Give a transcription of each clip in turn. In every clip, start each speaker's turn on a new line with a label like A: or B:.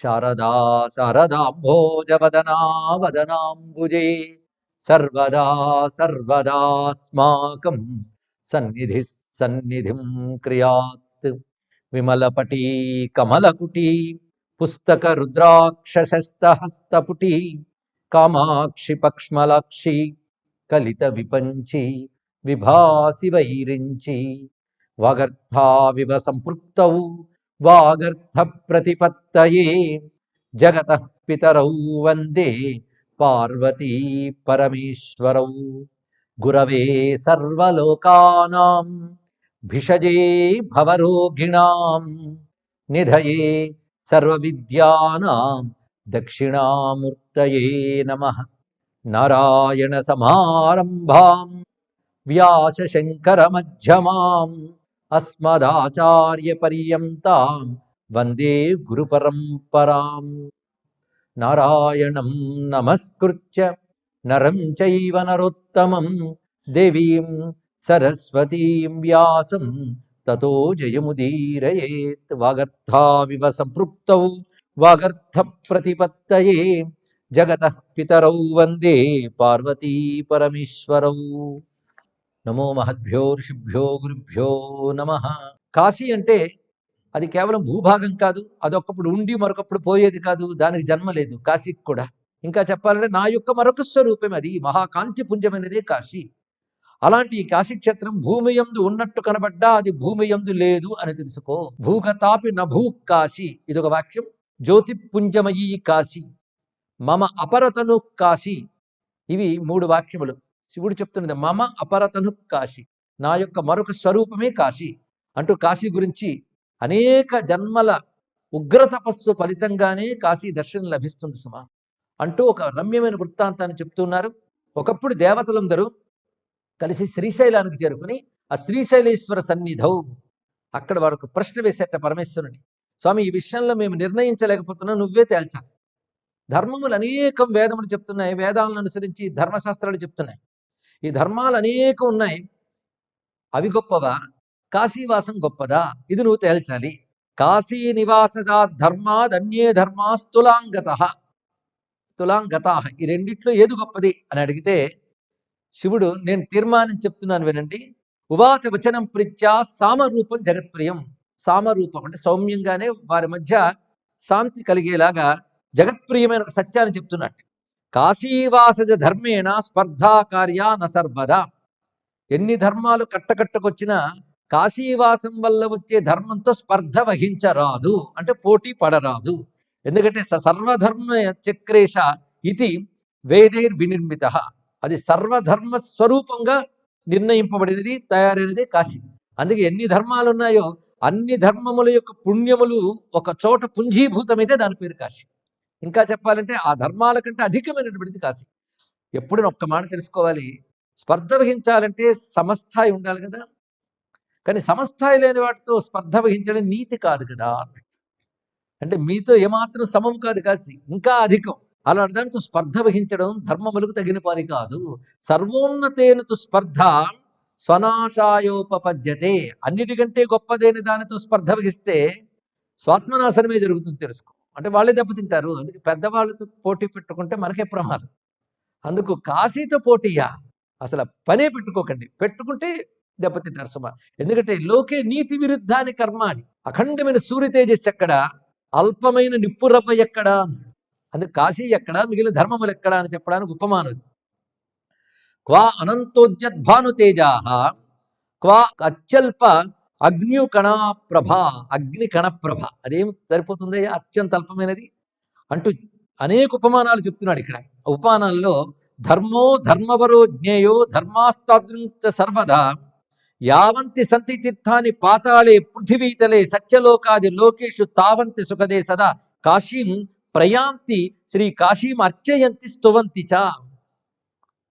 A: శారదా శారదాంభోజవదనా వదనాంబుజే సర్వదా సర్వదాస్మాకం సన్నిధి సన్నిధిం క్రియాత్. విమలపటీ కమలకుటీ పుస్తక రుద్రాక్షసస్తహస్తపుటీ కామాక్షి పక్ష్మలాక్షి కలిత విపంచి విభాసి వైరించి వాగర్థావివ సంపృక్తౌ వాగర్థ ప్రతిపత్తయే జగతః పితరౌ వందే పార్వతీ పరమేశ్వరౌ. గురవే సర్వలోకానాం భిషజే భవరోగిణాం నిధయే సర్వవిద్యానాం దక్షిణామూర్తయే నమః. నారాయణ సమారంభాం వ్యాసశంకరమధ్యమాం అస్మదాచార్య పర్యంతాం వందే గురు పరంపరాం. నారాయణం నమస్కృత్య నరం చైవ నరోత్తమం దేవీం సరస్వతీం వ్యాసం తతో జయముదీరయేత్. వాగర్థావివ సంపృక్తౌ వాగర్థ ప్రతిపత్తయే జగతః పితరౌ వందే పార్వతీ పరమేశ్వరౌ. నమో మహద్భ్యో ఋషిభ్యో గురుభ్యో నమః. కాశీ అంటే అది కేవలం భూభాగం కాదు, అదొకప్పుడు ఉండి మరొకప్పుడు పోయేది కాదు, దానికి జన్మ లేదు కాశీకి కూడా. ఇంకా చెప్పాలంటే నా యొక్క మరొక స్వరూపం అది, మహాకాంతి పుంజమైనదే కాశీ. అలాంటి ఈ కాశీక్షేత్రం భూమి యందు ఉన్నట్టు కనబడ్డా అది భూమి యందు లేదు అని తెలుసుకో. భూగతాపి నభూ కాశీ, ఇదొక వాక్యం. జ్యోతిపుంజమయీ కాశీ, మమ అపరతను కాశీ, ఇవి 3 వాక్యములు. శివుడు చెప్తున్నది మమ అపరతను కాశీ, నా యొక్క మరొక స్వరూపమే కాశీ అంటూ కాశీ గురించి అనేక జన్మల ఉగ్ర తపస్సు ఫలితంగానే కాశీ దర్శనం లభిస్తుంది సుమా అంటూ ఒక రమ్యమైన వృత్తాంతాన్ని చెప్తున్నారు. ఒకప్పుడు దేవతలందరూ కలిసి శ్రీశైలానికి చేరుకుని ఆ శ్రీశైలేశ్వర సన్నిధౌ అక్కడ వారికి ప్రశ్న వేసేట పరమేశ్వరుని, స్వామి ఈ విషయంలో మేము నిర్ణయించలేకపోతున్నాం, నువ్వే తేల్చాలి. ధర్మములు అనేకం వేదములు చెప్తున్నాయి, వేదాలను అనుసరించి ధర్మశాస్త్రాలు చెప్తున్నాయి. ఈ ధర్మాలు అనేకం ఉన్నాయి, అవి గొప్పవా కాశీవాసం గొప్పదా, ఇది నువ్వు తేల్చాలి. కాశీ నివాసజా ధర్మాద్ అన్యే ధర్మా స్థూలాంగతా, ఈ రెండిట్లో ఏది గొప్పది అని అడిగితే శివుడు నేను తీర్మానం చెప్తున్నాను వినండి. ఉవాచ వచనం ప్రీత్యా సామరూపం జగత్ప్రియం. సామరూపం అంటే సౌమ్యంగానే వారి మధ్య శాంతి కలిగేలాగా జగత్ప్రియమైన సత్యాన్ని చెప్తున్నట్టు. కాశీవాసజ ధర్మేణ స్పర్ధా కార్యా న సర్వదా. ఎన్ని ధర్మాలు కట్టకట్టుకొచ్చినా కాశీవాసం వల్ల వచ్చే ధర్మంతో స్పర్ధ వహించరాదు, అంటే పోటీ పడరాదు. ఎందుకంటే సర్వధర్మ చక్రేశ ఇది వేదైర్ వినిర్మిత, అది సర్వధర్మ స్వరూపంగా నిర్ణయింపబడినది, తయారైనది కాశీ. అందుకే ఎన్ని ధర్మాలు ఉన్నాయో అన్ని ధర్మముల యొక్క పుణ్యములు ఒక చోట పుంజీభూతమైతే దాని పేరు కాశీ. ఇంకా చెప్పాలంటే ఆ ధర్మాల కంటే అధికమైనటువంటిది కాశీ. ఎప్పుడు ఒక్క మాట తెలుసుకోవాలి, స్పర్ధ వహించాలంటే సమస్థాయి ఉండాలి కదా, కానీ సమస్థాయి లేని వాటితో స్పర్ధ వహించడం నీతి కాదు కదా. అంటే మీతో ఏమాత్రం సమం కాదు కాశీ, ఇంకా అధికం. అలాంటి దానితో స్పర్ధ వహించడం ధర్మములకు తగిన పని కాదు. సర్వోన్నతేనతు స్పర్ధ స్వనాశాయోపపద్యతే, అన్నిటికంటే గొప్పదైన దానితో స్పర్ధ వహిస్తే స్వాత్మనాశనమే జరుగుతుంది తెలుసుకో. అంటే వాళ్ళే దెబ్బతింటారు. అందుకే పెద్దవాళ్ళతో పోటీ పెట్టుకుంటే మనకే ప్రమాదం. అందుకు కాశీతో పోటీయా, అసలు పనే పెట్టుకోకండి, పెట్టుకుంటే దెబ్బతింటారు సుమా. ఎందుకంటే లోకే నీతి విరుద్ధాన్ని కర్మాని, అఖండమైన సూర్య తేజస్సు ఎక్కడ, అల్పమైన నిప్పురవ్వ ఎక్కడ, అందుకు కాశీ ఎక్కడ, మిగిలిన ధర్మములు ఎక్కడ అని చెప్పడానికి ఉపమానది. క్వా అనంతోజ్జద్భాను తేజాహ క్వా అత్యల్ప అగ్నికణ ప్రభ, అగ్ని కణప్రభ, అదేం సరిపోతుంది అత్యంత అల్పమైనది అంటూ అనేక ఉపమానాలు చెప్తున్నాడు ఇక్కడ. ఉపమానాల్లో ధర్మో ధర్మవరో జ్ఞేయో ధర్మాస్తాదృంశ సర్వదా యావంతి సంతి తీర్థాని పాతాళే పృథివీతలే సత్యలోకాది లోకేషు తావంతి సుఖదే సదా కాశీం ప్రయాంతి శ్రీ కాశీం అర్చయంతి స్తువంతి చ.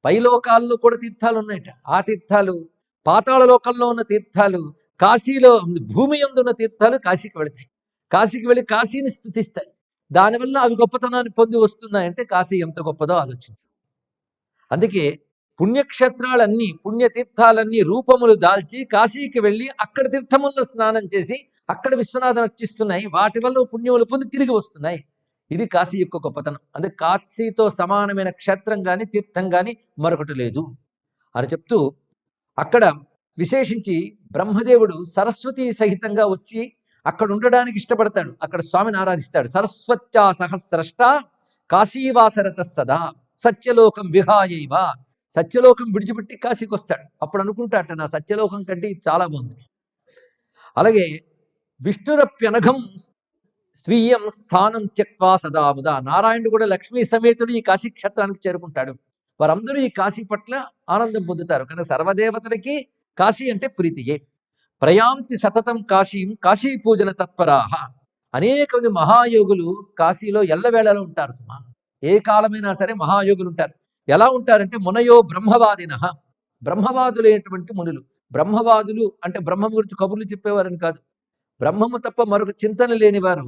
A: పైలోకాల్లో కూడా తీర్థాలు ఉన్నాయట. ఆ తీర్థాలు, పాతాళ లోకంలో ఉన్న తీర్థాలు, కాశీలో భూమి యందు ఉన్న తీర్థాలు కాశీకి వెళతాయి. కాశీకి వెళ్ళి కాశీని స్తుతిస్తాయి. దానివల్ల అవి గొప్పతనాన్ని పొంది వస్తున్నాయంటే కాశీ ఎంత గొప్పదో ఆలోచించు. అందుకే పుణ్యక్షేత్రాలన్నీ, పుణ్యతీర్థాలన్నీ రూపములు దాల్చి కాశీకి వెళ్ళి అక్కడ తీర్థముల్లో స్నానం చేసి అక్కడ విశ్వనాథం అర్చిస్తున్నాయి. వాటి వల్ల పుణ్యములు పొంది తిరిగి వస్తున్నాయి. ఇది కాశీ యొక్క గొప్పతనం. అందుకే కాశీతో సమానమైన క్షేత్రం కానీ తీర్థం కానీ మరొకటి లేదు అని చెప్తూ, అక్కడ విశేషించి బ్రహ్మదేవుడు సరస్వతి సహితంగా వచ్చి అక్కడ ఉండడానికి ఇష్టపడతాడు. అక్కడ స్వామిని ఆరాధిస్తాడు. సరస్వత్యా సహస్రష్ట కాశీవాసరత సదా సత్యలోకం విహాయైవ. సత్యలోకం విడిచిపెట్టి కాశీకి వస్తాడు. అప్పుడు అనుకుంటాట, నా సత్యలోకం కంటే ఇది చాలా బాగుంది. అలాగే విష్ణురప్యనఘం స్వీయం స్థానం త్యక్వా సదాముదా. నారాయణుడు కూడా లక్ష్మీ సమేతుడు ఈ కాశీ క్షేత్రానికి చేరుకుంటాడు. వారందరూ ఈ కాశీ పట్ల ఆనందం పొందుతారు. కనుక సర్వదేవతలకి కాశీ అంటే ప్రీతియే. ప్రయాంతి సతతం కాశీం కాశీ పూజన తత్పరాహ. అనేక మంది మహాయోగులు కాశీలో ఎల్లవేళలో ఉంటారు సుమా. ఏ కాలమైనా సరే మహాయోగులు ఉంటారు. ఎలా ఉంటారంటే మునయో బ్రహ్మవాదిన, బ్రహ్మవాదులైనటువంటి మునులు. బ్రహ్మవాదులు అంటే బ్రహ్మం గురించి కబుర్లు చెప్పేవారని కాదు. బ్రహ్మము తప్ప మరొక చింతన లేనివారు,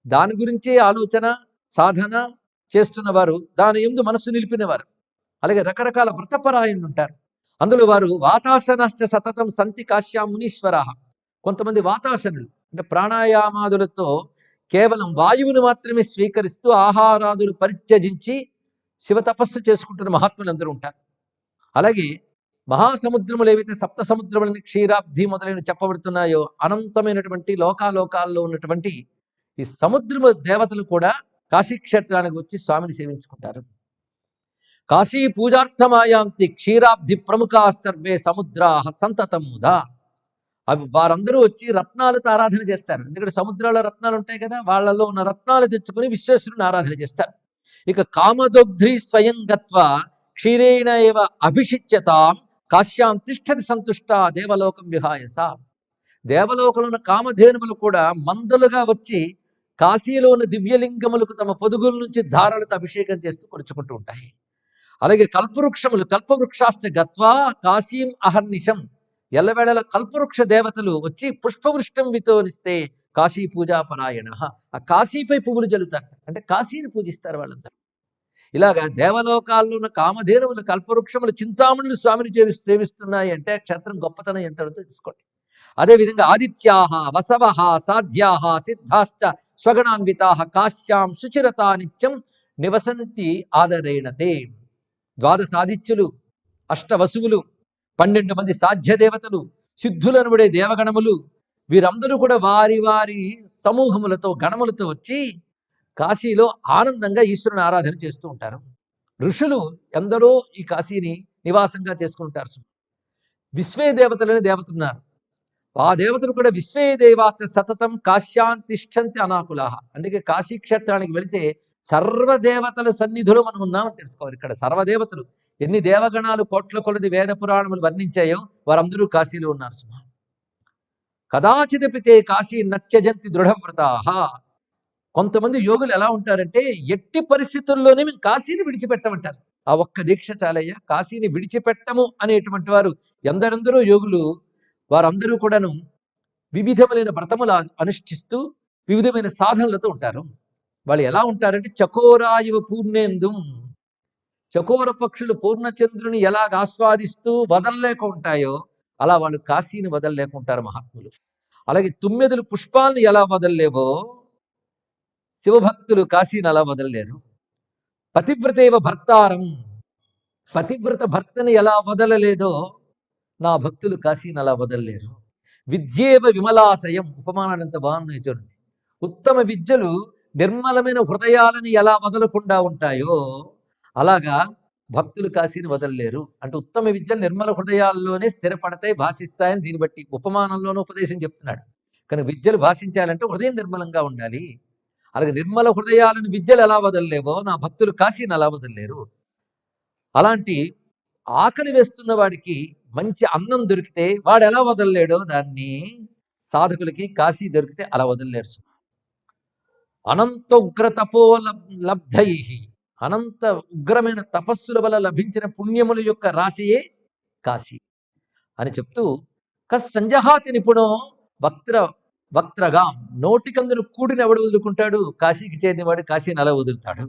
A: దాని గురించే ఆలోచన సాధన చేస్తున్నవారు, దాని యందు మనస్సు నిలిపినవారు. అలాగే రకరకాల వ్రతపరాయణులు ఉంటారు. అందులో వారు వాతాసనశ్చ సతతం సంతి కాశ్యా మునీశ్వరాః. కొంతమంది వాతాసనులు అంటే ప్రాణాయామాదులతో కేవలం వాయువును మాత్రమే స్వీకరిస్తూ ఆహారాదులు పరిత్యజించి శివ తపస్సు చేసుకుంటున్న మహాత్ములు అందరూ ఉంటారు. అలాగే మహాసముద్రములు ఏవైతే సప్త సముద్రములని క్షీరాబ్ధి మొదలైన చెప్పబడుతున్నాయో, అనంతమైనటువంటి లోకాలోకాల్లో ఉన్నటువంటి ఈ సముద్రము దేవతలు కూడా కాశీక్షేత్రానికి వచ్చి స్వామిని సేవించుకుంటారు. కాశీ పూజార్థమాయాంతి క్షీరాబ్ధి ప్రముఖా సర్వే సముద్రాః సంతతముదా. అవి వారందరూ వచ్చి రత్నాలతో ఆరాధన చేస్తారు. ఎందుకంటే సముద్రాల్లో రత్నాలు ఉంటాయి కదా, వాళ్ళలో ఉన్న రత్నాలు తెచ్చుకుని విశ్వేశ్వరుని ఆరాధన చేస్తారు. ఇక కామదోగ్ధ్రి స్వయం గత్వా క్షీరేణ ఏవ అభిషిచ్యతాం కాశ్యాం తిష్టతి సంతుష్ట దేవలోకం విహాయస. దేవలోకంలో ఉన్న కామధేనుములు కూడా మందులుగా వచ్చి కాశీలో ఉన్న దివ్యలింగములకు తమ పొదుగుల నుంచి ధారాలతో అభిషేకం చేస్తూ కొడుచుకుంటూ ఉంటాయి. అలాగే కల్పవృక్షములు కల్పవృక్షాశ్చ గత్వా కాశీం అహర్నిశం. ఎల్లవేళల కల్పవృక్ష దేవతలు వచ్చి పుష్పవృష్టం వితోనిస్తే కాశీ పూజాపరాయణ. ఆ కాశీపై పువ్వులు జల్లుతారు, అంటే కాశీని పూజిస్తారు వాళ్ళందరూ. ఇలాగా దేవలోకాల్లో ఉన్న కామధేనువులు కల్పవృక్షములు చింతామణులు స్వామిని సేవిస్తున్నాయి అంటే క్షేత్రం గొప్పతనం ఎంతటితో తీసుకోండి. అదేవిధంగా ఆదిత్యాహ వసవః సాధ్యాహ సిద్ధాశ్చ స్వగణాన్వితాః కాశ్యాం శుచిరతా నిత్యం నివసంతి ఆదరేణతే. ద్వాదశాదిత్యులు, అష్టవసువులు, 12 మంది సాధ్య దేవతలు, సిద్ధులనబడే దేవగణములు, వీరందరూ కూడా వారి వారి సమూహములతో గణములతో వచ్చి కాశీలో ఆనందంగా ఈశ్వరుని ఆరాధన చేస్తూ ఉంటారు. ఋషులు ఎందరో ఈ కాశీని నివాసంగా చేసుకుంటారు. విశ్వే దేవతలని దేవతలున్నారు. ఆ దేవతలు కూడా విశ్వే దేవాశ్చ సతతం కాశ్యాన్ తిష్టంతి అనాకులాహ. అందుకే కాశీ క్షేత్రానికి వెళితే సర్వదేవతల సన్నిధిలో మనం ఉన్నామని తెలుసుకోవాలి. ఇక్కడ సర్వదేవతలు ఎన్ని దేవగణాలు కోట్ల కొలది వేద పురాణములు వర్ణించాయో వారందరూ కాశీలో ఉన్నారు సుమా. కదాచిదపితే కాశీ నత్యజంతి దృఢవ్రతాః. కొంతమంది యోగులు ఎలా ఉంటారంటే ఎట్టి పరిస్థితుల్లోనే మేము కాశీని విడిచిపెట్టమంటారు. ఆ ఒక్క దీక్ష చాలయ్యా, కాశీని విడిచిపెట్టము అనేటువంటి వారు ఎందరెందరో యోగులు. వారందరూ కూడాను వివిధములైన వ్రతములు అనుష్ఠిస్తూ వివిధమైన సాధనలతో ఉంటారు. వాళ్ళు ఎలా ఉంటారంటే చకోరాయువ పూర్ణేందుం. చకోర పక్షులు పూర్ణచంద్రుని ఎలాగ ఆస్వాదిస్తూ వదలలేక ఉంటాయో అలా వాళ్ళు కాశీని వదలలేకుంటారు మహాత్ములు. అలాగే తుమ్మెదలు పుష్పాలను ఎలా వదలలేవో శివభక్తులు కాశీని అలా వదలలేరు. పతివ్రతేవ భర్తారం. పతివ్రత భర్తని ఎలా వదలలేదో నా భక్తులు కాశీని అలా వదలలేరు. విద్యేవ విమలాశయం. ఉపమానాలు ఎంత బాగున్నాయి చూడండి. ఉత్తమ విద్యలు నిర్మలమైన హృదయాలను ఎలా వదలకుండా ఉంటాయో అలాగా భక్తులు కాశీని వదలలేరు. అంటే ఉత్తమ విద్యలు నిర్మల హృదయాల్లోనే స్థిరపడతాయి, భాషిస్తాయని దీన్ని బట్టి ఉపమానంలోనూ ఉపదేశం చెప్తున్నాడు. కానీ విద్యలు భాషించాలంటే హృదయం నిర్మలంగా ఉండాలి. అలాగే నిర్మల హృదయాలను విద్యలు ఎలా వదలలేవో నా భక్తులు కాశీని అలా వదలలేరు. అలాంటి ఆకలి వేస్తున్న వాడికి మంచి అన్నం దొరికితే వాడు ఎలా వదలలేడో దాన్ని సాధకులకి కాశీ దొరికితే అలా వదలలేరు. అనంత ఉగ్ర తపో లబ్ధై. అనంత ఉగ్రమైన తపస్సుల వల్ల లభించిన పుణ్యముల యొక్క రాశియే కాశీ అని చెప్తూ, సంజహాతి నిపుణో వక్త్రగా. నోటికందును కూడిన ఎవడు వదులుకుంటాడు? కాశీకి చేరినవాడు కాశీని అలా వదులుతాడు.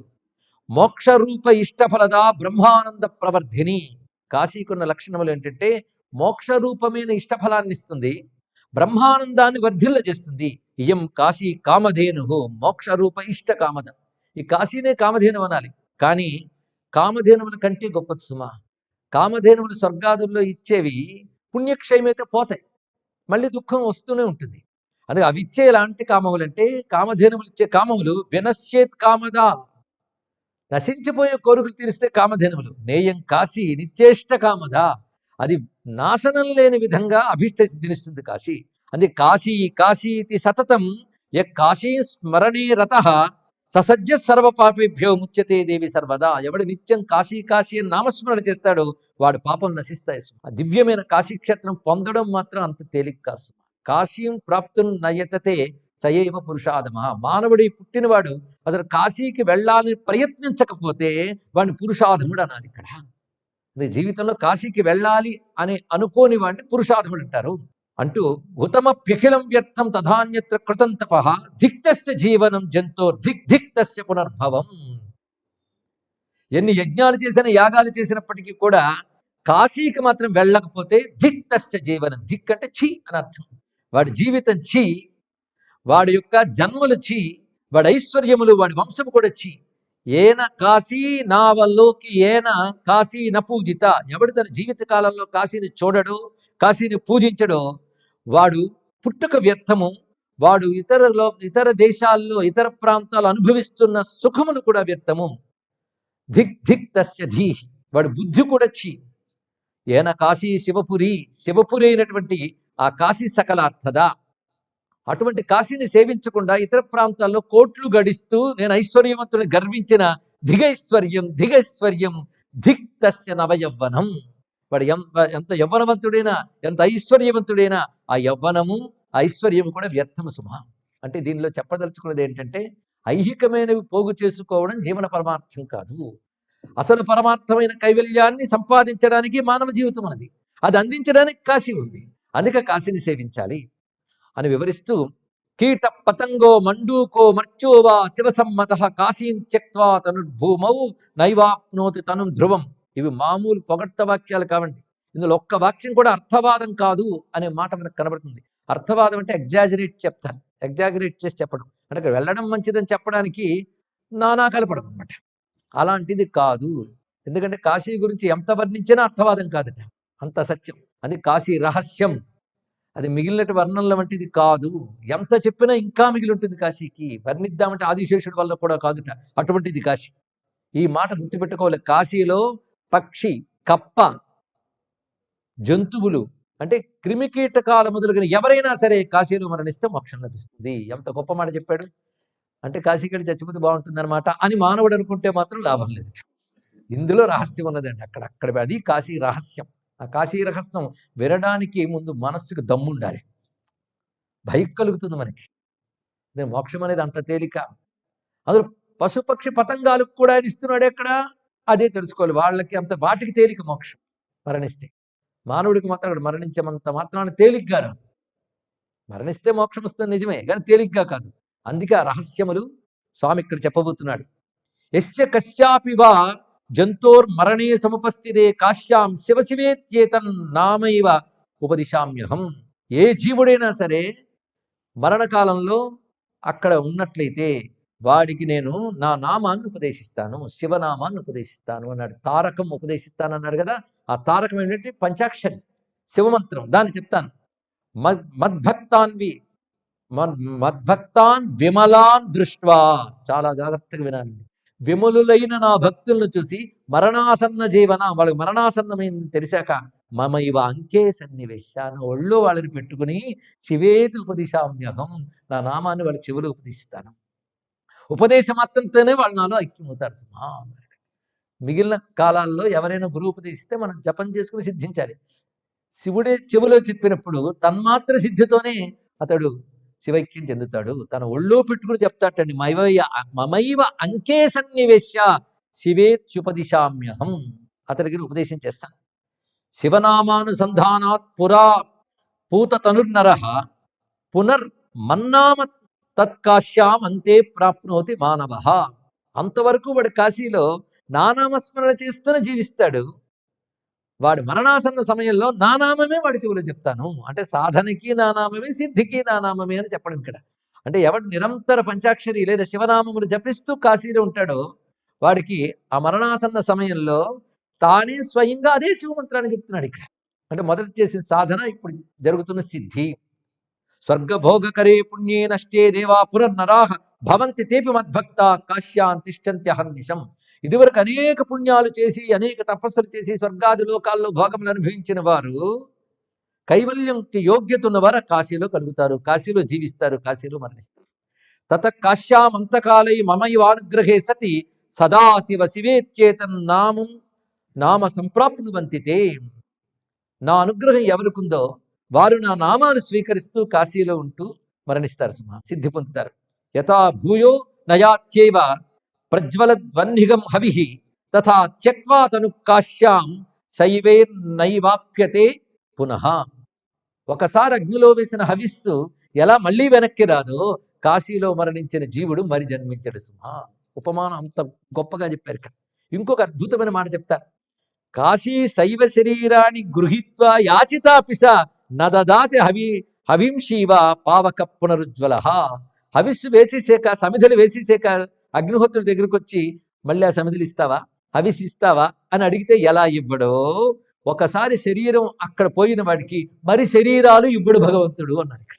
A: మోక్షరూప ఇష్టఫలద బ్రహ్మానంద ప్రవర్ధిని. కాశీకున్న లక్షణములు ఏంటంటే మోక్షరూపమైన ఇష్టఫలాన్ని ఇస్తుంది, బ్రహ్మానందాన్ని వర్ధిల్ల చేస్తుంది. ఇయం కాశీ కామధేను మోక్షరూప ఇష్ట కామద. ఈ కాశీనే కామధేను అనాలి. కానీ కామధేనువుల కంటే గొప్పది సుమా. కామధేనువులు స్వర్గాదుల్లో ఇచ్చేవి పుణ్యక్షయమైతే పోతాయి, మళ్ళీ దుఃఖం వస్తూనే ఉంటుంది. అందుకే అవి ఇచ్చే ఎలాంటి కామములు అంటే, కామధేనువులు ఇచ్చే కామములు వినశ్యేత్ కామదా, నశించిపోయే కోరికలు తీరిస్తే కామధేనువులు. నేయం కాశీ నిత్యేష్ట కామదా, అది నాశనం లేని విధంగా అభీష్ట సిద్ధినిస్తుంది కాశీ. అందుకే కాశీ కాశీతి సతతం కాశీ స్మరణే రతః ససజ్జ సర్వ పాపేభ్యో ముచ్యతే దేవి సర్వదా. ఎవడు నిత్యం కాశీ కాశీ అని నామస్మరణ చేస్తాడో వాడు పాపం నశిస్తాయి. ఆ దివ్యమైన కాశీక్షేత్రం పొందడం మాత్రం అంత తేలిక కాదు. కాశీం ప్రాప్తుం నయతతే సయైవ పురుషాదమ. మానవుడి పుట్టినవాడు అసలు కాశీకి వెళ్ళాలని ప్రయత్నించకపోతే వాడిని పురుషాధముడు అనాలి. ఇక్కడ జీవితంలో కాశీకి వెళ్ళాలి అని అనుకోని వాడిని పురుషాధముడు అంటారు. అంటూ ఉతమప్యఖిలం వ్యర్థం తథాన్యత్ర కృతం తపః ధిక్తస్య జీవనం జంతో ధిక్తస్య పునర్భవం. ఎన్ని యజ్ఞాలు చేసిన యాగాలు చేసినప్పటికీ కూడా కాశీకి మాత్రం వెళ్ళకపోతే ధిక్తస్య జీవనం, ధిక్ అంటే ఛీ అని అర్థం. వాడి జీవితం ఛీ, వాడి యొక్క జన్మలు ఛీ, వాడి ఐశ్వర్యములు, వాడి వంశము కూడా ఛీ. ఏన కాశీ నావల్లోకి ఏన కాశీ న పూజిత. ఎవడు తన జీవిత కాలంలో కాశీని చూడడో, కాశీని పూజించడో వాడు పుట్టుక వ్యర్థము. వాడు ఇతర దేశాల్లో, ఇతర ప్రాంతాలు అనుభవిస్తున్న సుఖములు కూడా వ్యర్థము. ధిక్ తస్య ధీహి, వాడు బుద్ధి కూడా ఛీ. ఏన కాశీ శివపురి, శివపురి అయినటువంటి ఆ కాశీ సకలార్థద. అటువంటి కాశీని సేవించకుండా ఇతర ప్రాంతాల్లో కోట్లు గడిస్తూ నేను ఐశ్వర్యవంతుని గర్వించిన ధిగైశ్వర్యం ధిక్ తస్య నవయవ్వనం. వాడు ఎంత యవ్వనవంతుడైనా, ఎంత ఐశ్వర్యవంతుడైనా ఆ యవ్వనము ఐశ్వర్యము కూడా వ్యర్థము సుమా. అంటే దీనిలో చెప్పదలుచుకున్నది ఏంటంటే, ఐహికమైనవి పోగు చేసుకోవడం జీవన పరమార్థం కాదు. అసలు పరమార్థమైన కైవల్యాన్ని సంపాదించడానికి మానవ జీవితం అన్నది, అది అందించడానికి కాశీ ఉంది. అందుకే కాశీని సేవించాలి అని వివరిస్తూ, కీట పతంగో మండూకో మర్చోవా శివసమ్మత కాశీం త్యక్త్వా తనుర్భూమౌ నైవాప్నోతి తను ధ్రువం. ఇవి మామూలు పొగడ్త వాక్యాలు కావండి. ఇందులో ఒక్క వాక్యం కూడా అర్థవాదం కాదు అనే మాట మనకు కనబడుతుంది. అర్థవాదం అంటే ఎగ్జాజరేట్ చెప్తారు, ఎగ్జాజరేట్ చేసి చెప్పడం అంటే అక్కడ వెళ్ళడం మంచిదని చెప్పడానికి నానా కలపడం అనమాట. అలాంటిది కాదు. ఎందుకంటే కాశీ గురించి ఎంత వర్ణించినా అర్థవాదం కాదట, అంత సత్యం. అది కాశీ రహస్యం, అది మిగిలినటు వర్ణనల వంటిది కాదు. ఎంత చెప్పినా ఇంకా మిగిలి ఉంటుంది కాశీకి. వర్ణిద్దామంటే ఆదిశేషుడి వల్ల కూడా కాదుట, అటువంటిది కాశీ. ఈ మాట గుర్తుపెట్టుకోవాలి. కాశీలో పక్షి, కప్ప, జంతువులు అంటే క్రిమికీటకాల మొదలుగా ఎవరైనా సరే కాశీలో మరణిస్తే మోక్షం లభిస్తుంది. ఎంత గొప్ప మాట చెప్పాడు. అంటే కాశీకి చచ్చిపోతే బాగుంటుందన్నమాట అని మానవుడు అనుకుంటే మాత్రం లాభం లేదు. ఇందులో రహస్యం ఉన్నదండి. అక్కడ అది కాశీ రహస్యం. ఆ కాశీ రహస్యం వినడానికి ముందు మనస్సుకు దమ్ముండాలి, భయం కలుగుతుంది మనకి. మోక్షం అనేది అంత తేలిక. అందులో పశుపక్షి పతంగాలకు కూడా ఆయన ఇస్తున్నాడు ఎక్కడ, అదే తెలుసుకోవాలి. వాళ్ళకి అంత వాటికి తేలిక మోక్షం మరణిస్తే. మానవుడికి మాత్రం అక్కడ మరణించేంత మాత్రాన తేలిగ్గా రాదు. మరణిస్తే మోక్షం వస్తుంది నిజమే, కానీ తేలిగ్గా కాదు. అందుకే ఆ రహస్యములు స్వామి ఇక్కడ చెప్పబోతున్నాడు. యస్య కశ్యాపి వా జంతోర్మరణే సముపస్థితే కాశ్యాం శివశివేత్యేతం నామైవ ఉపదిశామ్యహం. ఏ జీవుడైనా సరే మరణకాలంలో అక్కడ ఉన్నట్లయితే వాడికి నేను నా నామాన్ని ఉపదేశిస్తాను, శివనామాన్ని ఉపదేశిస్తాను అన్నాడు. తారకం ఉపదేశిస్తాను అన్నాడు కదా. ఆ తారకం ఏంటంటే పంచాక్షరి శివమంత్రం. దాన్ని చెప్తాను. మద్భక్తాన్ విమలాన్ దృష్ట్వా, చాలా జాగ్రత్తగా వినాలి. విమలులైన నా భక్తులను చూసి మరణాసన్న జీవన, వాళ్ళకి మరణాసన్నమైంది తెలిసాక మమ ఇవ అంకే సన్నివేశాన, ఒళ్ళో వాళ్ళని పెట్టుకుని శివేతి ఉపదిశామ్యహం, నా నామాన్ని వాళ్ళ చెవులు ఉపదేశిస్తాను. ఉపదేశం మాత్రంతోనే వాళ్ళు నాలో ఐక్యమవుతారు సుమా. మిగిలిన కాలాల్లో ఎవరైనా గురువు ఉపదేశిస్తే మనం జపం చేసుకుని సిద్ధించాలి. శివుడే చెవులో చెప్పినప్పుడు తన్మాత్ర సిద్ధితోనే అతడు శివైక్యం చెందుతాడు. తన ఒళ్ళో పెట్టుకుని చెప్తాటండి. మమైవ అంకే సన్నివేశ్య శివేత్యుపదిశామ్యహం, అతడికి ఉపదేశం చేస్తాను. శివనామానుసంధానాత్ పురా పూత తనుర్నర పునర్మన్నామ తత్కాశ్యాం అంతే ప్రాప్నోతి మానవ. అంతవరకు వాడు కాశీలో నానామస్మరణ చేస్తూనే జీవిస్తాడు. వాడి మరణాసన్న సమయంలో నానామమే వాడి చెవులు చెప్తాను. అంటే సాధనకి నానామమే, సిద్ధికి నానామమే అని చెప్పడం ఇక్కడ. అంటే ఎవడు నిరంతర పంచాక్షరి లేదా శివనామములు జపిస్తూ కాశీలో ఉంటాడో వాడికి ఆ మరణాసన్న సమయంలో తానే స్వయంగా అదే శివమంత్రాన్ని చెప్తున్నాడు ఇక్కడ. అంటే మొదట చేసిన సాధన ఇప్పుడు జరుగుతున్న సిద్ధి. స్వర్గభోగకరే పుణ్యే నష్టే దేవా పునర్నరాహ భవంతి తేపి మద్భక్త కాశ్యాన్ తిష్టంత్యహర్నిశం. ఇదివరకు అనేక పుణ్యాలు చేసి అనేక తపస్సులు చేసి స్వర్గాది లోకాల్లో భోగములు అనుభవించిన వారు కైవల్యంకి యోగ్యత ఉన్నవారు కాశీలో కలుగుతారు, కాశీలో జీవిస్తారు, కాశీలో మరణిస్తారు. తత కాశ్యామంతకాలై మమైవానుగ్రహే సతి సదాశివ శివేచ్చేతన్ నామ సంప్రాప్నువంతితే. నా అనుగ్రహం ఎవరికుందో వారు నా నామాలు స్వీకరిస్తూ కాశీలో ఉంటూ మరణిస్తారు, సిద్ధి పొందుతారు. యథా భూయో నయాచ్యైవ ప్రజ్వలద్వన్నిగం హవిః తథా త్యక్వా తను కాశ్యాం శైవేర్నైవాప్యతే పునః. ఒకసారి అగ్నిలో వేసిన హవిస్సు ఎలా మళ్ళీ వెనక్కి రాదో కాశీలో మరణించిన జీవుడు మరి జన్మించడు సుమా. ఉపమానం అంత గొప్పగా చెప్పారు ఇక్కడ. ఇంకొక అద్భుతమైన మాట చెప్తారు. కాశీ శైవ శరీరాన్ని గృహీత్వా యాచితాపిస నదదాతి హవింశీవ పావక పునరుజ్వల. హవిస్సు వేసేసాక సమిధులు వేసేసాక అగ్నిహోత్రుడి దగ్గరికి వచ్చి మళ్ళీ ఆ సమిధులు ఇస్తావా, హవిస్సు ఇస్తావా అని అడిగితే ఎలా ఇవ్వడో ఒకసారి శరీరం అక్కడ పోయిన వాడికి మరి శరీరాలు ఇవ్వడు భగవంతుడు అన్నారు. ఇక్కడ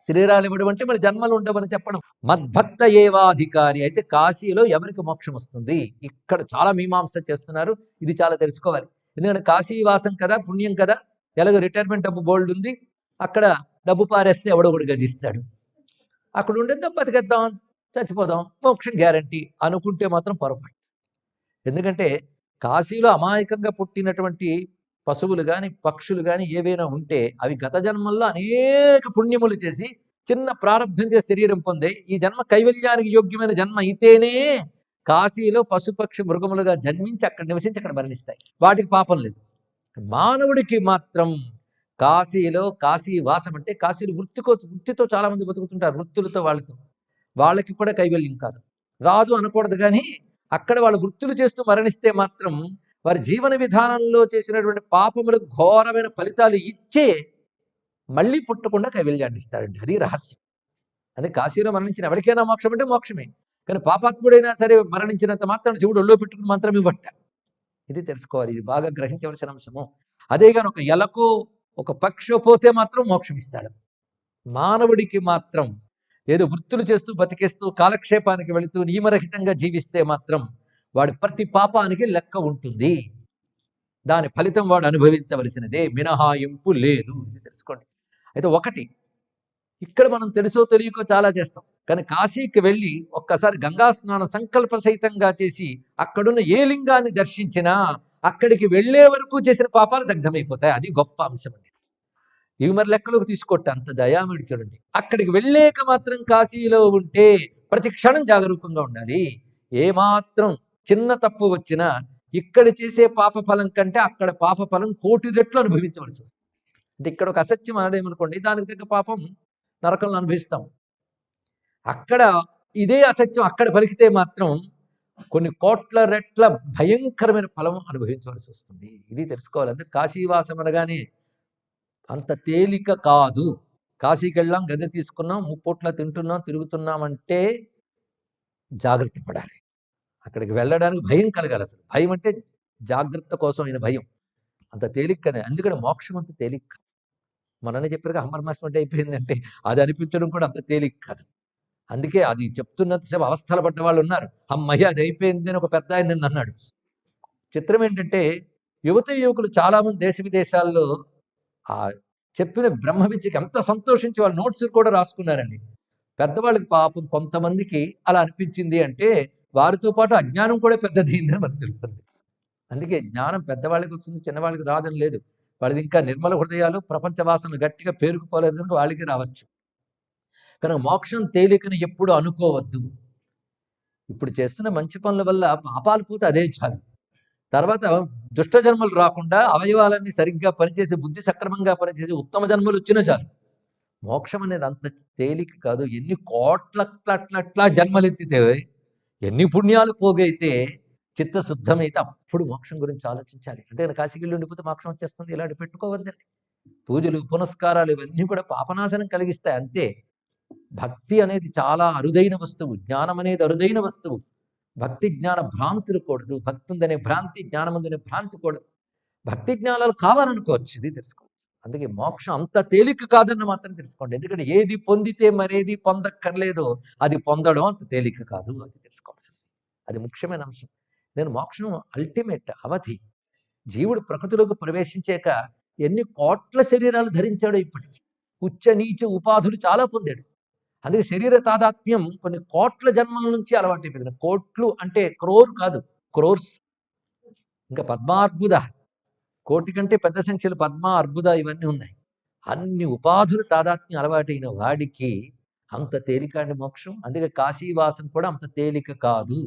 A: శరీరాలు ఇవ్వడం అంటే మన జన్మలు ఉండవని చెప్పడం. మద్భక్త ఏవాధికారి. అయితే కాశీలో ఎవరికి మోక్షం వస్తుంది? ఇక్కడ చాలా మీమాంస చేస్తున్నారు. ఇది చాలా తెలుసుకోవాలి. ఎందుకంటే కాశీవాసం కదా, పుణ్యం కదా. ఎలాగో రిటైర్మెంట్ డబ్బు బోల్డ్ ఉంది, అక్కడ డబ్బు పారేస్తే ఎవడో ఒకటి గదిస్తాడు. అక్కడ ఉండేద్దాం, బతికేద్దాం, చచ్చిపోదాం, మోక్షం గ్యారంటీ అనుకుంటే మాత్రం పొరపాటు. ఎందుకంటే కాశీలో అమాయకంగా పుట్టినటువంటి పశువులు కానీ పక్షులు కానీ ఏవైనా ఉంటే అవి గత జన్మల్లో అనేక పుణ్యములు చేసి చిన్న ప్రారంధం చేసి శరీరం పొందే ఈ జన్మ కైవల్యానికి యోగ్యమైన జన్మ అయితేనే కాశీలో పశుపక్షి మృగములుగా జన్మించి అక్కడ నివసించి అక్కడ మరణిస్తాయి. వాటికి పాపం లేదు. మానవుడికి మాత్రం కాశీలో కాశీ వాసం అంటే కాశీలో వృత్తితో చాలా మంది బతుకుతుంటారు, వృత్తులతో వాళ్ళకి కూడా కైవల్యం కాదు, రాదు అనకూడదు. కానీ అక్కడ వాళ్ళు వృత్తులు చేస్తూ మరణిస్తే మాత్రం వారి జీవన విధానంలో చేసినటువంటి పాపములకు ఘోరమైన ఫలితాలు ఇచ్చే మళ్ళీ పుట్టకుండా కైవల్యాన్ని ఇస్తారండి. అది రహస్యం. అదే కాశీలో మరణించిన ఎవరికైనా మోక్షం అంటే మోక్షమే. కానీ పాపాత్ముడైనా సరే మరణించినంత మాత్రం శివుడు ఒళ్ళో పెట్టుకుని మంత్రం ఇవ్వట. ఇది తెలుసుకోవాలి, ఇది బాగా గ్రహించవలసిన అంశము. అదే కానీ ఒక ఎలకో ఒక పక్షో పోతే మాత్రం మోక్షం ఇస్తాడు. మానవుడికి మాత్రం ఏదో వృత్తులు చేస్తూ బతికేస్తూ కాలక్షేపానికి వెళుతూ నియమరహితంగా జీవిస్తే మాత్రం వాడి ప్రతి పాపానికి లెక్క ఉంటుంది, దాని ఫలితం వాడు అనుభవించవలసినదే, మినహాయింపు లేదు. ఇది తెలుసుకోండి. అయితే ఒకటి ఇక్కడ మనం తెలుసో తెలియకో చాలా చేస్తాం. కానీ కాశీకి వెళ్ళి ఒక్కసారి గంగా స్నానం సంకల్ప సహితంగా చేసి అక్కడున్న ఏ లింగాన్ని దర్శించినా అక్కడికి వెళ్లే వరకు చేసిన పాపాలు దగ్ధమైపోతాయి. అది గొప్ప అంశం అండి. ఇవి మరి లెక్కలోకి తీసుకోవట్టు అంత దయామడి చూడండి. అక్కడికి వెళ్ళాక మాత్రం కాశీలో ఉంటే ప్రతి క్షణం జాగరూకంగా ఉండాలి. ఏమాత్రం చిన్న తప్పు వచ్చినా ఇక్కడ చేసే పాప ఫలం కంటే అక్కడ పాప ఫలం 1,000,000 రెట్లు అనుభవించవలసి వస్తుంది. అంటే ఇక్కడ ఒక అసత్యం అనడేమనుకోండి, దానికి తగ్గ పాపం నరకంలో అనుభవిస్తాం. అక్కడ ఇదే అసత్యం అక్కడ పలికితే మాత్రం కొన్ని 1,000,000 రెట్ల భయంకరమైన ఫలం అనుభవించవలసి వస్తుంది. ఇది తెలుసుకోవాలి. అంటే కాశీవాసం అనగానే అంత తేలిక కాదు. కాశీకి వెళ్ళాం, గది తీసుకున్నాం, ముప్పొట్ల తింటున్నాం, తిరుగుతున్నాం అంటే జాగ్రత్త పడాలి. అక్కడికి వెళ్ళడానికి భయం కలగాలి. అసలు భయం అంటే జాగ్రత్త కోసమైన భయం. అంత తేలిక కదా. అందుకని మోక్షం అంత తేలిక కాదు. మననే చెప్పారుగా అమర్మాసం అయిపోయిందంటే అది అనిపించడం కూడా అంత తేలిక కాదు. అందుకే అది చెప్తున్నంతసేపు అవస్థలు పడ్డ వాళ్ళు ఉన్నారు. అమ్మయ్య అది అయిపోయింది అని ఒక పెద్ద ఆయన నిన్న అన్నాడు. చిత్రం ఏంటంటే యువకులు చాలా మంది దేశ విదేశాల్లో ఆ చెప్పిన బ్రహ్మ విద్యకి ఎంత సంతోషించి వాళ్ళు నోట్స్ కూడా రాసుకున్నారండి. పెద్దవాళ్ళకి పాపం కొంతమందికి అలా అనిపించింది అంటే వారితో పాటు అజ్ఞానం కూడా పెద్దదైందని మనకు తెలుస్తుంది. అందుకే జ్ఞానం పెద్దవాళ్ళకి వస్తుంది, చిన్నవాళ్ళకి రాదని లేదు. వాళ్ళది ఇంకా నిర్మల హృదయాలు, ప్రపంచ వాసనలు గట్టిగా పేరుకుపోలేదు కనుక వాళ్ళకి రావచ్చు. కనుక మోక్షం తేలికని ఎప్పుడు అనుకోవద్దు. ఇప్పుడు చేస్తున్న మంచి పనుల వల్ల పాపాలు పోతే అదే చాలు. తర్వాత దుష్ట జన్మలు రాకుండా అవయవాలన్నీ సరిగ్గా పనిచేసి బుద్ధి సక్రమంగా పనిచేసి ఉత్తమ జన్మలు వచ్చినా చాలు. మోక్షం అనేది అంత తేలిక కాదు. ఎన్ని కోట్ల జన్మలెత్తితే, ఎన్ని పుణ్యాలు పోగైతే, చిత్తశుద్ధమైతే అప్పుడు మోక్షం గురించి ఆలోచించాలి. అంటే కాశీకి వెళ్ళి ఉండిపోతే మోక్షం వచ్చేస్తుంది ఇలాంటి పెట్టుకోవద్దండి. పూజలు పునస్కారాలు ఇవన్నీ కూడా పాపనాశనం కలిగిస్తాయి అంతే. భక్తి అనేది చాలా అరుదైన వస్తువు, జ్ఞానం అనేది అరుదైన వస్తువు. భక్తి జ్ఞాన భ్రాంతులు కూడదు. భక్తి ఉందనే భ్రాంతి, జ్ఞానం ఉందనే భ్రాంతి కూడదు. భక్తి జ్ఞానాలు కావాలనుకోవచ్చు, ఇది తెలుసుకోండి. అందుకే మోక్షం అంత తేలిక కాదన్న మాత్రం తెలుసుకోండి. ఎందుకంటే ఏది పొందితే మరేది పొందక్కర్లేదో అది పొందడం అంత తేలిక కాదు, అది తెలుసుకోవాల్సింది. అది ముఖ్యమైన అంశం. నేను మోక్షం అల్టిమేట్ అవధి. జీవుడు ప్రకృతిలోకి ప్రవేశించాక ఎన్ని కోట్ల శరీరాలు ధరించాడో ఇప్పటికి. ఉచ్చ నీచ ఉపాధులు చాలా పొందాడు. అందుకే శరీర తాదాత్మ్యం కొన్ని కోట్ల జన్మల నుంచి అలవాటు అయిపోయింది. కోట్లు అంటే క్రోర్ కాదు, క్రోర్స్. ఇంకా పద్మార్బుద, కోటి కంటే పెద్ద సంఖ్యలు పద్మ, అర్బుద ఇవన్నీ ఉన్నాయి. అన్ని ఉపాధులు తాదాత్మ్యం అలవాటైన వాడికి అంత తేలిక అండి మోక్షం. అందుకే కాశీవాసం కూడా అంత తేలిక కాదు.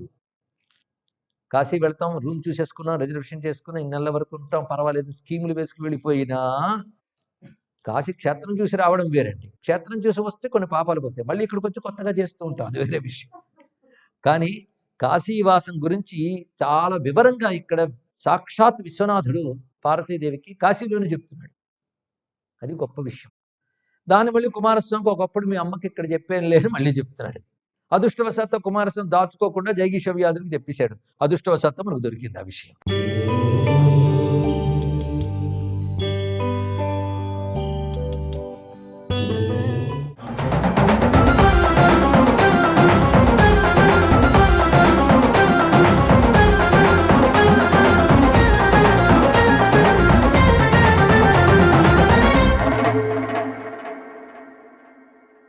A: కాశీ వెళ్తాం, రూమ్ చూసేసుకున్నాం, రిజర్వేషన్ చేసుకున్నాం, ఇన్నెళ్ళ వరకు ఉంటాం, పర్వాలేదు, స్కీములు వేసుకు వెళ్ళిపోయినా కాశీ క్షేత్రం చూసి రావడం వేరండి. క్షేత్రం చూసి వస్తే కొన్ని పాపాలు పోతాయి, మళ్ళీ ఇక్కడికి వచ్చి కొత్తగా చేస్తూ ఉంటాం, అది వేరే విషయం. కానీ కాశీవాసం గురించి చాలా వివరంగా ఇక్కడ సాక్షాత్ విశ్వనాథుడు పార్వతీదేవికి కాశీలోనే చెప్తున్నాడు. అది గొప్ప విషయం. దాన్ని మళ్ళీ కుమారస్వామికి ఒకప్పుడు మీ అమ్మకి ఇక్కడ చెప్పేం లేదు మళ్ళీ చెప్తున్నాడు. అదృష్టవశాత్తు కుమారస్వామి దాచుకోకుండా జైగీషవ్యాధుడికి చెప్పేశాడు. అదృష్టవశాత్తు మనకు దొరికింది ఆ విషయం.